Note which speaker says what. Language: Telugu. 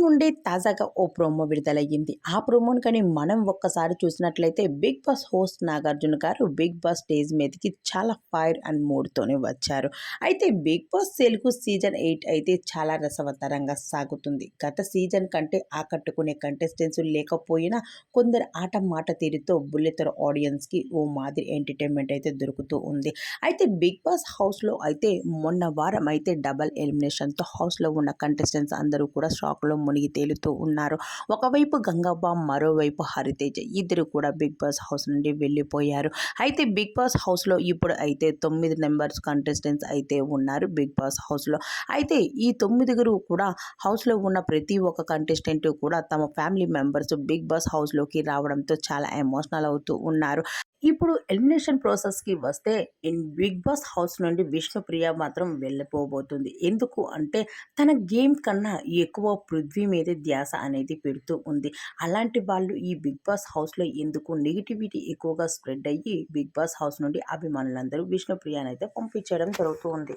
Speaker 1: నుండి తాజాగా ఓ ప్రోమో విడుదలయ్యింది. ఆ ప్రోమోని కానీ మనం ఒక్కసారి చూసినట్లయితే 'బిగ్ బాస్' హోస్ట్ నాగార్జున గారు 'బిగ్ బాస్' స్టేజ్ మీదకి చాలా ఫైర్ అండ్ మూడ్‌తోనే వచ్చారు. అయితే 'బిగ్ బాస్' తెలుగు సీజన్ 8 అయితే చాలా రసవత్తరంగా సాగుతుంది. గత సీజన్ కంటే ఆకట్టుకునే కంటెస్టెంట్స్ లేకపోయినా కొందరు ఆట మాట తీరుతో బుల్లితెర ఆడియన్స్‌కి ఓ మాదిరి ఎంటర్‌టైన్‌మెంట్ అయితే దొరుకుతూ ఉంది. అయితే 'బిగ్ బాస్' హౌస్‌లో అయితే మొన్న వారం అయితే డబుల్ ఎలిమినేషన్‌తో హౌస్‌లో ఉన్న కంటెస్టెంట్స్ అందరూ కూడా షాక్‌లో మునిగి తేలుతూ ఉన్నారు. ఒకవైపు గంగవ్వ, మరోవైపు హరితేజ ఇద్దరు కూడా 'బిగ్ బాస్' హౌస్ నుండి వెళ్ళిపోయారు. అయితే 'బిగ్ బాస్' హౌస్‌లో ఇప్పుడు అయితే 9 మెంబర్స్ కంటెస్టెంట్స్ అయితే ఉన్నారు 'బిగ్ బాస్' హౌస్‌లో. అయితే ఈ 9గురు కూడా హౌస్‌లో ఉన్న ప్రతి ఒక్క కంటెస్టెంట్ కూడా తమ ఫ్యామిలీ మెంబర్స్ 'బిగ్ బాస్' హౌస్‌లోకి రావడంతో చాలా ఎమోషనల్ అవుతూ ఉన్నారు. ఇప్పుడు ఎలిమినేషన్ ప్రాసెస్‌కి వస్తే 'బిగ్ బాస్' హౌస్ నుండి విష్ణుప్రియ మాత్రం వెళ్ళిపోబోతుంది. ఎందుకు అంటే తన గేమ్ కన్నా ఎక్కువ పృథ్వీ మీదే ధ్యాస అనేది పెడుతూ ఉంది. అలాంటి వాళ్ళు ఈ 'బిగ్ బాస్' హౌస్‌లో ఎందుకు నెగటివిటీ ఎక్కువగా స్ప్రెడ్ అయ్యి 'బిగ్ బాస్' హౌస్ నుండి అభిమానులందరూ విష్ణుప్రియనైతే పంపించడం జరుగుతూ ఉంది.